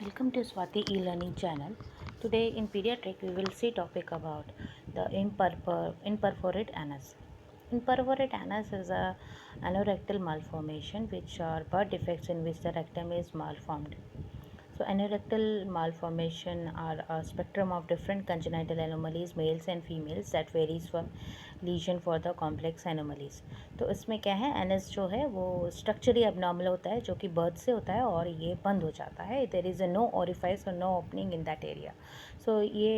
Welcome to Swati e-learning channel. Today in pediatric we will see topic about the imperforate anus. Imperforate anus is a anorectal malformation which are birth defects in which the rectum is malformed. So anorectal malformation are a spectrum of different congenital anomalies, males and females, that varies from lesion for the complex anomalies. तो इसमें क्या है, NS जो है वो structurally abnormal होता है जो कि बर्थ से होता है और ये बंद हो जाता है. देयर इज़ नो ओरिफाइस और no opening in that area. So ये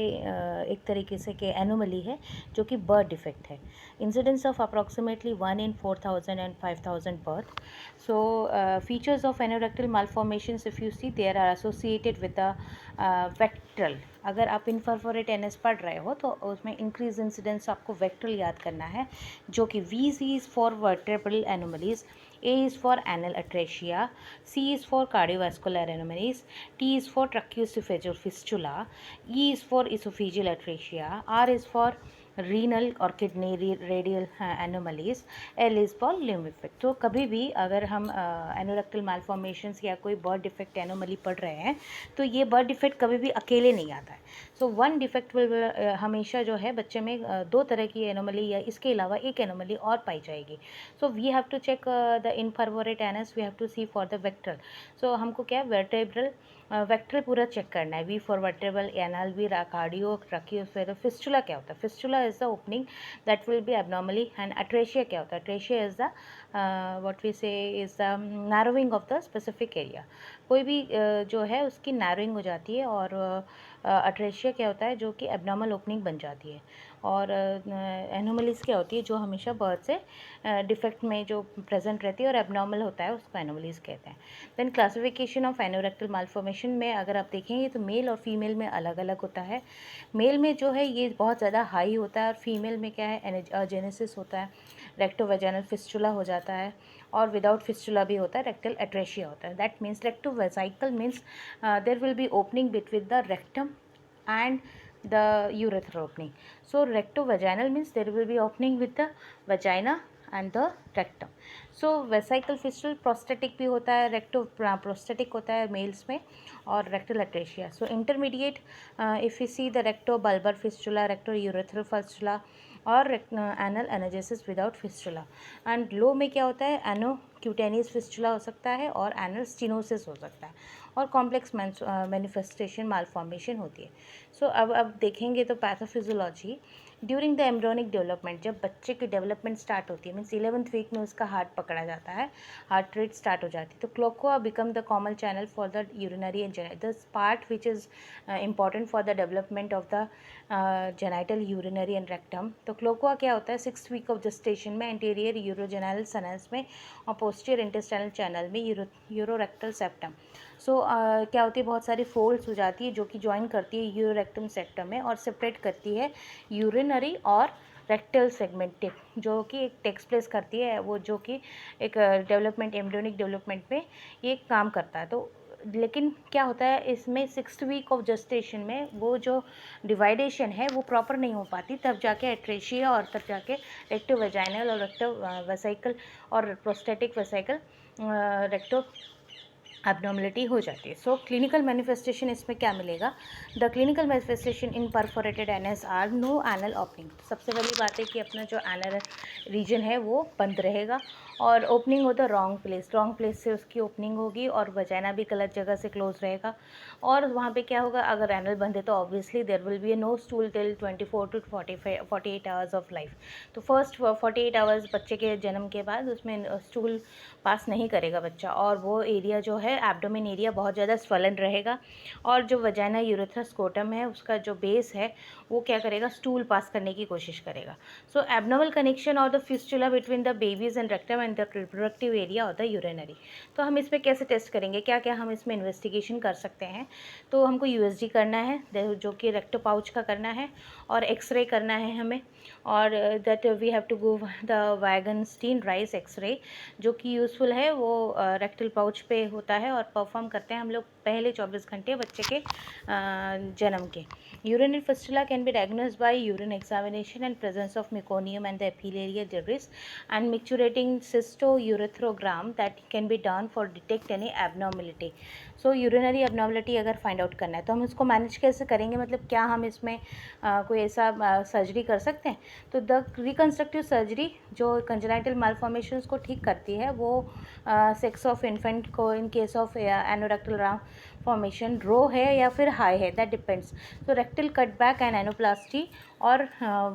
एक तरीके से के एनोमली है जो कि बर्थ डिफेक्ट है. Incidence of approximately 1 in 4,000 and 5,000 birth. So features of anorectal malformations, if you see, there are associated with the vectral. अगर आप इनफरफोरेट एनएस पढ़ रहे हो तो उसमें इंक्रीज इंसिडेंस आपको वेक्टरल याद करना है, जो कि V C is for vertebral anomalies, A is for anal atresia, C is for cardiovascular anomalies, T is for tracheoesophageal fistula, E is for esophageal atresia, R is for renal और kidney radial anomalies, L is for limb effect. तो कभी भी अगर हम anorectal मालफॉर्मेशंस या कोई birth defect anomaly पढ़ रहे हैं तो ये बर्थ डिफेक्ट कभी भी अकेले नहीं आता है. सो वन डिफेक्ट विल हमेशा जो है बच्चे में दो तरह की एनोमली या इसके अलावा एक एनोमली और पाई जाएगी. So we have to check the imperforate anus, we have to see for the vertebral. सो हमको क्या वर्टेब्रल वेक्टरल पूरा चेक करना है. V for vertebral, anal, V cardio, tracheoesophageal. Fistula क्या होता है? Fistula is the opening that will be abnormally. And atresia क्या होता है? Atresia is the what we say is the narrowing of the specific area. कोई भी जो है उसकी नैरोइंग हो जाती है. और अट्रेशिया क्या होता है? जो कि एबनॉर्मल ओपनिंग बन जाती है. और एनोमलीज क्या होती है? जो हमेशा बर्थ से डिफेक्ट में जो प्रेजेंट रहती है और एबनॉर्मल होता है उसको एनोमलीज कहते हैं. Then classification of anorectal malformation में अगर आप देखेंगे तो मेल और फीमेल में अलग अलग होता है. मेल में जो है ये बहुत ज़्यादा हाई होता है और फीमेल में क्या है, जेनेसिस होता है, रेक्टोवेजाइनल फिस्टुला हो जाता है, और विदाउट फिस्टुला भी होता है, रेक्टल एट्रेशिया होता है. That means rectovesical means there will be opening between the rectum and the urethral opening. So rectovaginal means there will be opening with the vagina and the rectum. So vesical fistula prostatic भी होता है, recto prostatic होता है mails में, और rectal atresia. So intermediate if you see the rectobulbar fistula, rectourethral fistula और anal agenesis without fistula. And low में क्या होता है? एनोक्यूटेनियस फिस्टुला हो सकता है और एनल स्टीनोसिस हो सकता है, और कॉम्प्लेक्स मैनिफेस्टेशन मालफॉर्मेशन होती है. सो अब देखेंगे तो pathophysiology. During the embryonic development, जब बच्चे की डेवलपमेंट स्टार्ट होती है, मीन्स 11th वीक में उसका हार्ट पकड़ा जाता है, हार्ट रेट स्टार्ट हो जाती है, तो cloaca become the common channel for the urinary and the part which is important for the development of the genital, urinary and rectum. तो क्लोकोआ क्या होता है? 6th वीक ऑफ जेस्टेशन में anterior urogenital sinus में और posterior intestinal channel में यूरोरेक्टल septum. सो क्या होती है? बहुत सारी फोल्ड्स हो जाती है जो कि ज्वाइन करती है यूरोरेक्टम सेप्टम में और सेपरेट करती है यूरिनरी और रेक्टल सेगमेंट टिप, जो कि एक टेक्स प्लेस करती है, वो जो कि एक डेवलपमेंट, एम्ब्रियोनिक डेवलपमेंट में ये काम करता है. तो लेकिन क्या होता है इसमें 6th वीक ऑफ जेस्टेशन में वो जो डिवाइडेशन है वो प्रॉपर नहीं हो पाती, तब जाके एट्रेशिया और तब जाके रेक्टोवेजाइनल और रेक्टो वेसाइकल और प्रोस्टेटिक वेसाइकल रेक्टो एबनॉर्मलिटी हो जाती है. सो क्लिनिकल मैनिफेस्टेशन इसमें क्या मिलेगा? The clinical manifestation in perforated anus are no anal opening. सबसे बड़ी बात है कि अपना जो एनल रीजन है वो बंद रहेगा और ओपनिंग हो द रॉन्ग प्लेस से उसकी ओपनिंग होगी, और वजाइना भी गलत जगह से क्लोज रहेगा. और वहाँ पे क्या होगा? अगर एनल बंद है तो obviously there will be a no stool till 24 to 48 hours of life. तो फर्स्ट 48 आवर्स बच्चे के जन्म के बाद उसमें स्टूल पास नहीं करेगा बच्चा, और वो एरिया जो है एब्डोमेन एरिया बहुत ज़्यादा स्वलन रहेगा, और जो वजाइना यूरेथ्रा स्कोटम है उसका जो बेस है वो क्या करेगा? स्टूल पास करने की कोशिश करेगा. सो एबनॉर्मल कनेक्शन और the fistula between the babies and rectum and the reproductive area और द यूरिनरी. तो हम इसमें कैसे टेस्ट करेंगे? क्या क्या हम इसमें इन्वेस्टिगेशन कर सकते हैं? तो हमको यूएसजी करना है जो कि रेक्टो पाउच का करना है, और एक्सरे करना है हमें, और that we have to go the Wangensteen Rice X ray, जो कि यूज़फुल है. वो रेक्टल पाउच पे होता है और परफॉर्म करते हैं हम लोग पहले 24 घंटे बच्चे के जन्म के. Urinary fistula can be diagnosed by urine examination and presence of meconium and the epithelial debris and micturating cystourethrogram that can be done for detect any abnormality. So urinary abnormality अगर फाइंड आउट करना है तो हम इसको manage कैसे करेंगे, मतलब क्या हम इसमें कोई ऐसा सर्जरी कर सकते हैं? तो द रिकन्स्ट्रक्टिव सर्जरी जो कंजेनाइटल मालफॉर्मेशंस को ठीक करती है वो सेक्स ऑफ इन्फेंट को in case of anorectal formation low है या फिर हाई है, that depends. So rectal cutback and anoplasty or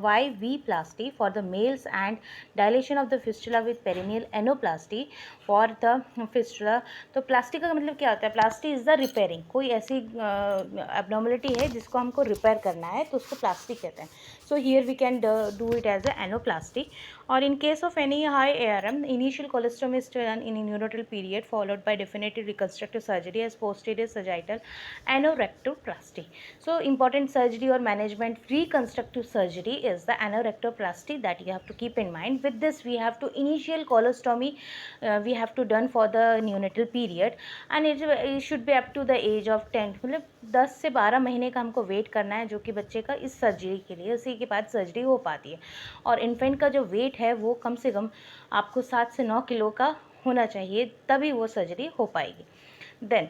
YV plasty for the males and dilation of the fistula with perineal anoplasty for the fistula. तो प्लास्टी का मतलब क्या होता है? प्लास्टी इज़ द रिपेयरिंग. कोई ऐसी एबनॉर्मलिटी है जिसको हमको रिपेयर करना है तो उसको प्लास्टी कहते हैं. So here we can do it as a anoplasty. और in case of any high ARM, initial colostomy is done in a neonatal period followed by definitive reconstructive surgery as posterior sagittal anorectoplasty. So important surgery or management reconstructive surgery is the anorectoplasty that you have to keep in mind. With this we have to initial colostomy we have to done for the neonatal period and it should be up to the age of 10, मतलब 10 से 12 महीने का हमको wait करना है जो कि बच्चे का इस सर्जरी के लिए, उसी के बाद सर्जरी हो पाती है. और इन्फेंट का जो वेट है वो कम से कम आपको 7 से 9 किलो का होना चाहिए, तभी वो सर्जरी हो पाएगी. Then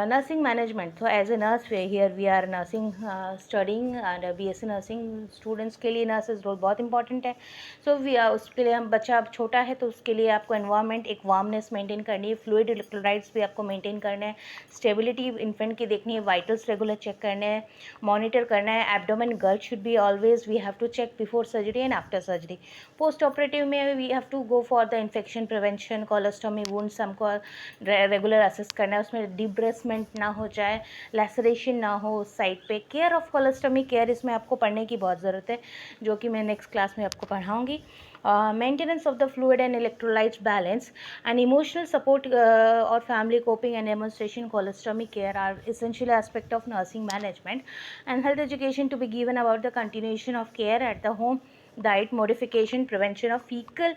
nursing management. So as a nurse here we are nursing studying and BSc nursing students के लिए nurses रोल बहुत important है. So we उसके लिए हम बच्चा अब छोटा है तो उसके लिए आपको environment एक warmness maintain करनी है, fluid electrolytes भी आपको maintain करना है, stability infant की देखनी है, vitals regular check करने हैं, monitor करना है, abdomen girth should be always we have to check before surgery and after surgery. Post operative में we have to go for the infection prevention, colostomy wounds हमको regular assess करना है, उसमें डिब्रेसमेंट ना हो जाए, लैसरेशन ना हो उस साइड पे. केयर ऑफ कोलोस्टमी केयर, इसमें आपको पढ़ने की बहुत ज़रूरत है जो कि मैं नेक्स्ट क्लास में आपको पढ़ाऊँगी. Maintenance of the fluid and electrolytes balance and emotional support और family coping and demonstration colostomy care are essential aspect of nursing management and health education to be given about the continuation of care at the home, diet modification, prevention of fecal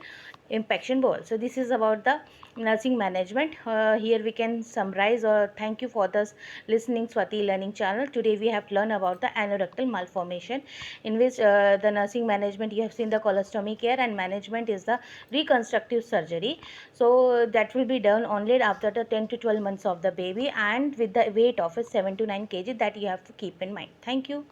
infection bowl. So this is about the nursing management. Here we can summarize, or thank you for this listening Swati learning channel. Today we have learned about the anorectal malformation, in which the nursing management you have seen the colostomy care and management is the reconstructive surgery. So that will be done only after the 10 to 12 months of the baby and with the weight of 7 to 9 kg that you have to keep in mind. Thank you.